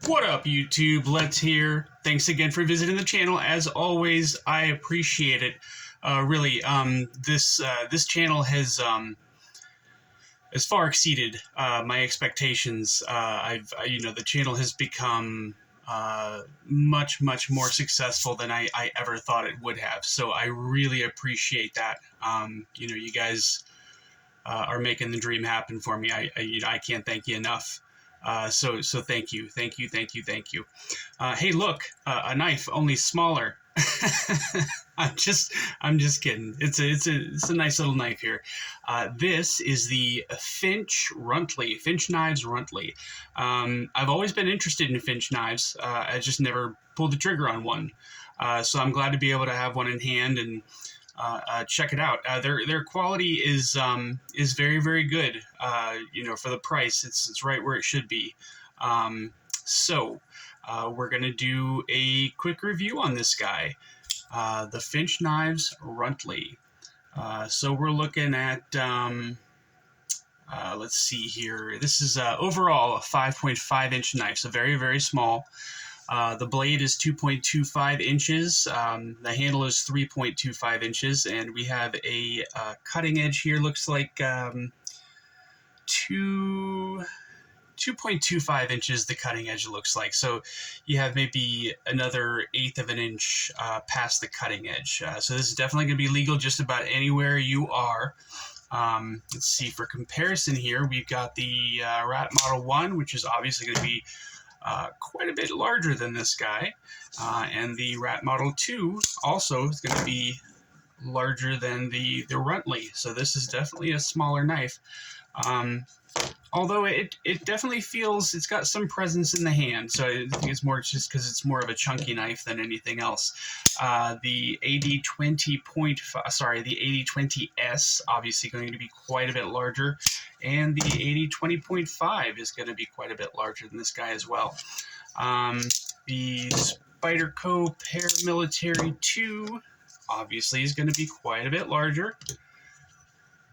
What up, YouTube? Let's here. Thanks again for visiting the channel. As always, I appreciate it. Really, this channel has far exceeded my expectations. The channel has become much more successful than I ever thought it would have. So I really appreciate that. You guys are making the dream happen for me. I can't thank you enough. So thank you. Hey, look, a knife, only smaller. I'm just kidding. It's a nice little knife here. This is the Finch Knives Runtly. I've always been interested in Finch knives. I just never pulled the trigger on one. So I'm glad to be able to have one in hand and check it out. Their quality is very good. For the price, it's right where it should be. We're gonna do a quick review on this guy, the Finch Knives Runtly. So we're looking at let's see here. This is overall a 5.5 inch knife, so very small. The blade is 2.25 inches. The handle is 3.25 inches, and we have a cutting edge here. Looks like 2.25 inches. The cutting edge looks like. So you have maybe another eighth of an inch past the cutting edge. So this is definitely going to be legal just about anywhere you are. Let's see, for comparison here, we've got the Rat Model 1, which is obviously going to be quite a bit larger than this guy, and the Rat Model 2 also is going to be larger than the Runtly, so this is definitely a smaller knife. Although it definitely feels it's got some presence in the hand, so I think it's more just because it's more of a chunky knife than anything else. The the 8020S obviously going to be quite a bit larger, and the 8020.5 is going to be quite a bit larger than this guy as well. The Spyderco Paramilitary 2 obviously is going to be quite a bit larger.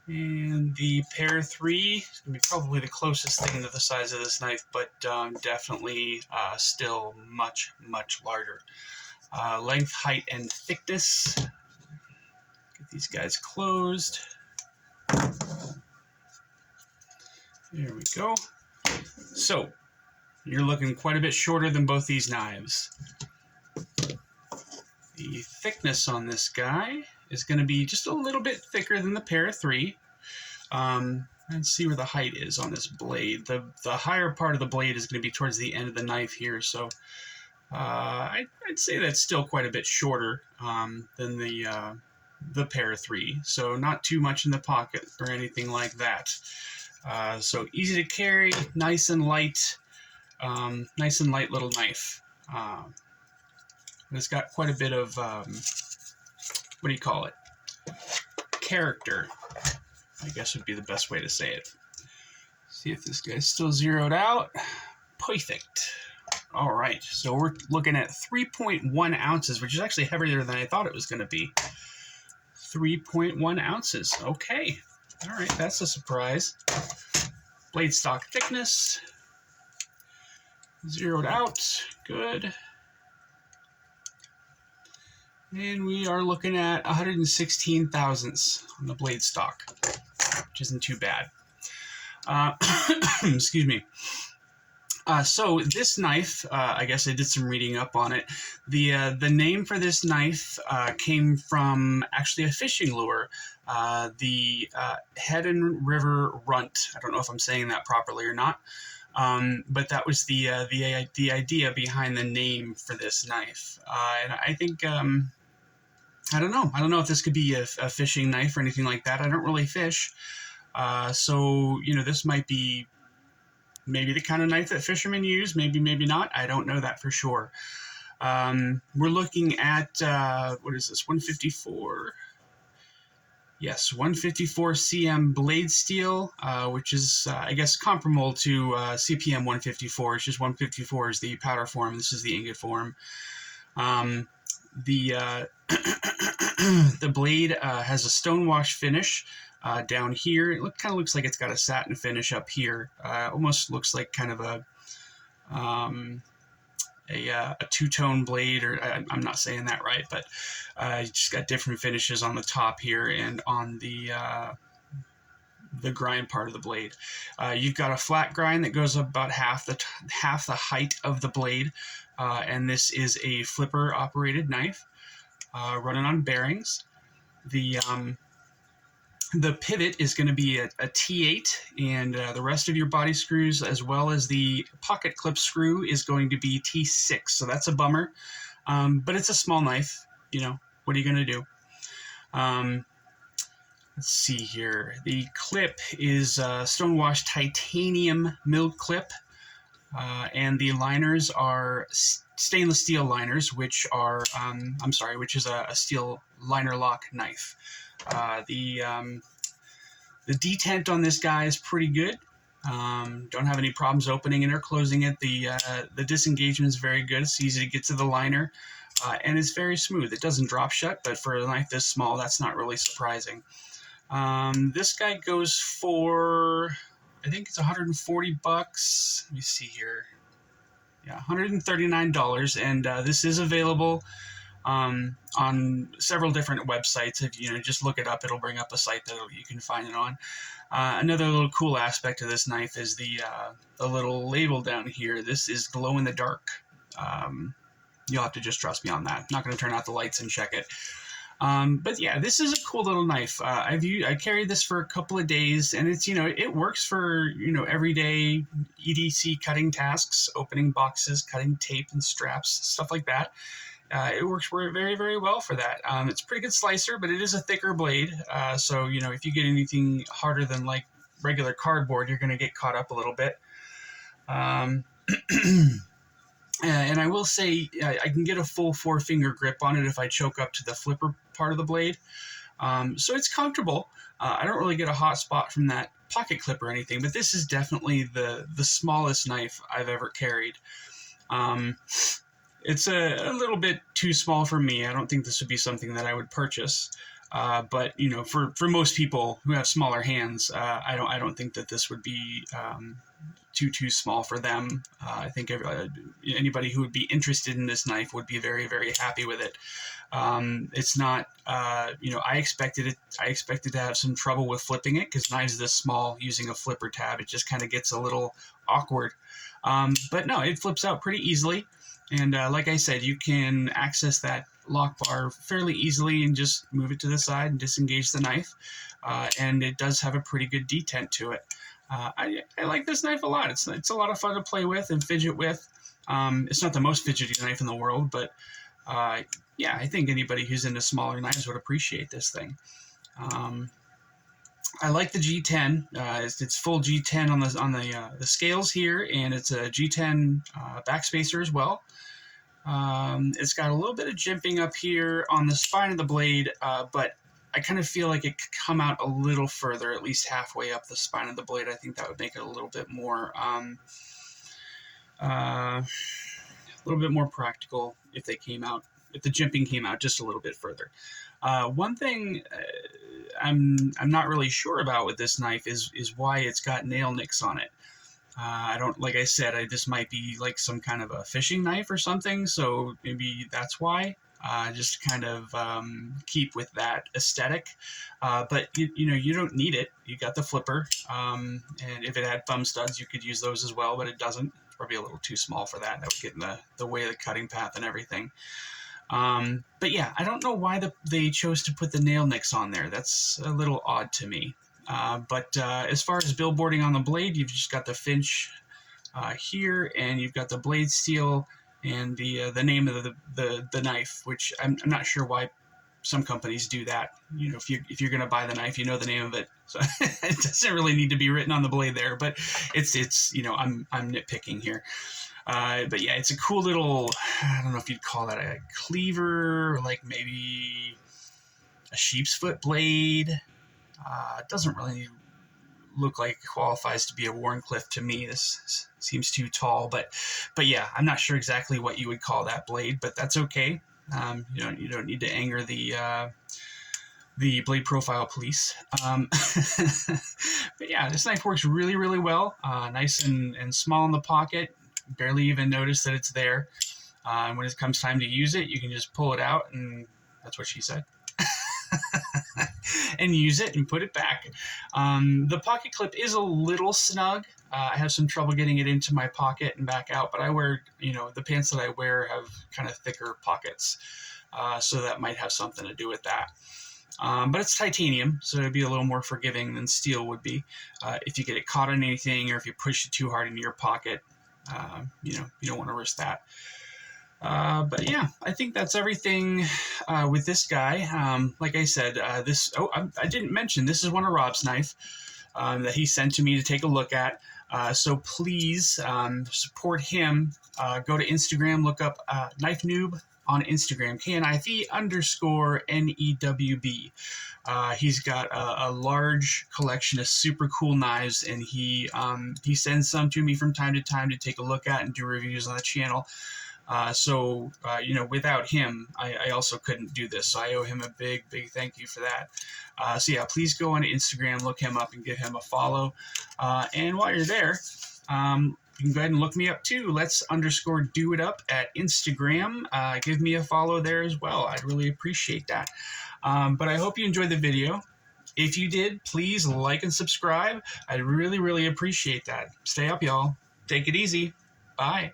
And the Pair 3 is going to be probably the closest thing to the size of this knife, but definitely still much larger. Length, height, and thickness. Get these guys closed. There we go. So, you're looking quite a bit shorter than both these knives. The thickness on this guy is going to be just a little bit thicker than the Pair 3. Let's see where the height is on this blade. The higher part of the blade is going to be towards the end of the knife here, so I'd say that's still quite a bit shorter than the Pair 3, so not too much in the pocket or anything like that. So easy to carry, nice and light little knife. It's got quite a bit of what do you call it? Character, I guess would be the best way to say it. See if this guy's still zeroed out. Perfect. All right, so we're looking at 3.1 ounces, which is actually heavier than I thought it was going to be. 3.1 ounces. Okay. All right, that's a surprise. Blade stock thickness. Zeroed out. Good. And we are looking at 116 thousandths on the blade stock, which isn't too bad. Excuse me. So this knife, I guess I did some reading up on it. The name for this knife came from actually a fishing lure, the Head and River Runt. I don't know if I'm saying that properly or not. But that was the idea behind the name for this knife. And I think, I don't know if this could be a fishing knife or anything like that. I don't really fish. So, this might be maybe the kind of knife that fishermen use, maybe not. I don't know that for sure. We're looking at, what is this, 154? Yes, 154 cm blade steel, which is, I guess, comparable to CPM 154. It's just 154 is the powder form. This is the ingot form. The blade has a stonewash finish down here. It kind of looks like it's got a satin finish up here. Almost looks like kind of a a two-tone blade, or I'm not saying that right, but you just got different finishes on the top here and on the grind part of the blade. You've got a flat grind that goes up about half the height of the blade, and this is a flipper operated knife running on bearings. The pivot is going to be a T8, and the rest of your body screws, as well as the pocket clip screw, is going to be T6. So that's a bummer, but it's a small knife. You know, what are you going to do? Let's see here. The clip is stonewashed titanium milled clip, and the liners are stainless steel liners, which is a steel liner lock knife. The detent on this guy is pretty good. Don't have any problems opening it or closing it. The disengagement is very good. It's easy to get to the liner, and it's very smooth. It doesn't drop shut, but for a knife this small, that's not really surprising. This guy goes for, I think it's $140. Let me see here. Yeah, $139, and this is available on several different websites. If you just look it up, it'll bring up a site that you can find it on. Another little cool aspect of this knife is the little label down here. This is glow in the dark. You'll have to just trust me on that. I'm not going to turn out the lights and check it. But yeah, this is a cool little knife. I carried this for a couple of days, and it's it works for everyday EDC cutting tasks, opening boxes, cutting tape and straps, stuff like that. It works very, very well for that. It's a pretty good slicer, but it is a thicker blade. So if you get anything harder than like regular cardboard, you're going to get caught up a little bit. And I will say I can get a full 4-finger grip on it if I choke up to the flipper part of the blade. So it's comfortable. I don't really get a hot spot from that pocket clip or anything, but this is definitely the smallest knife I've ever carried. It's a little bit too small for me. I don't think this would be something that I would purchase. But for most people who have smaller hands, I don't think that this would be too small for them. I think anybody who would be interested in this knife would be very, very happy with it. It's not, I expected to have some trouble with flipping it, because knives this small using a flipper tab, it just kind of gets a little awkward. But no, it flips out pretty easily. And like I said, you can access that lock bar fairly easily and just move it to the side and disengage the knife. And it does have a pretty good detent to it. I like this knife a lot. It's a lot of fun to play with and fidget with. It's not the most fidgety knife in the world, but yeah, I think anybody who's into smaller knives would appreciate this thing. I like the G10. It's full G10 on the scales here, and it's a G10 backspacer as well. It's got a little bit of jimping up here on the spine of the blade, but I kind of feel like it could come out a little further, at least halfway up the spine of the blade. I think that would make it a little bit more practical if the jimping came out just a little bit further. One thing I'm not really sure about with this knife is why it's got nail nicks on it. Like I said, this might be like some kind of a fishing knife or something, so maybe that's why. Just kind of keep with that aesthetic. But you don't need it. You got the flipper, and if it had thumb studs, you could use those as well, but it doesn't. It's probably a little too small for that. That would get in the way of the cutting path and everything. But yeah, I don't know why they chose to put the nail nicks on there. That's a little odd to me. But as far as billboarding on the blade, you've just got the Finch here, and you've got the blade steel and the name of the knife, which I'm not sure why some companies do that. If you're going to buy the knife, the name of it, so it doesn't really need to be written on the blade there. But it's I'm nitpicking here. But yeah, it's a cool little, I don't know if you'd call that a cleaver, like maybe a sheep's foot blade. It doesn't really look like it qualifies to be a Warncliffe to me. This seems too tall, but yeah, I'm not sure exactly what you would call that blade, but that's okay. You don't need to anger the blade profile police. But yeah, this knife works really, really well. Nice and small in the pocket. Barely even notice that it's there. And when it comes time to use it, you can just pull it out, and that's what she said. And use it and put it back. The pocket clip is a little snug. I have some trouble getting it into my pocket and back out, but I wear, the pants that I wear have kind of thicker pockets, so that might have something to do with that. But it's titanium, so it'd be a little more forgiving than steel would be. If you get it caught on anything, or if you push it too hard into your pocket, you don't want to risk that. But yeah, I think that's everything with this guy. Like I said, I didn't mention, this is one of Rob's knife that he sent to me to take a look at. So please support him. Go to Instagram, look up Knife Noob on Instagram, KNIFE_NEWB. He's got a large collection of super cool knives, and he sends some to me from time to time to take a look at and do reviews on the channel. So without him, I also couldn't do this. So I owe him a big, big thank you for that. So yeah, please go on Instagram, look him up, and give him a follow. And while you're there, you can go ahead and look me up too. Let's_do_it_up at Instagram. Give me a follow there as well. I'd really appreciate that. But I hope you enjoyed the video. If you did, please like and subscribe. I'd really, really appreciate that. Stay up, y'all. Take it easy. Bye.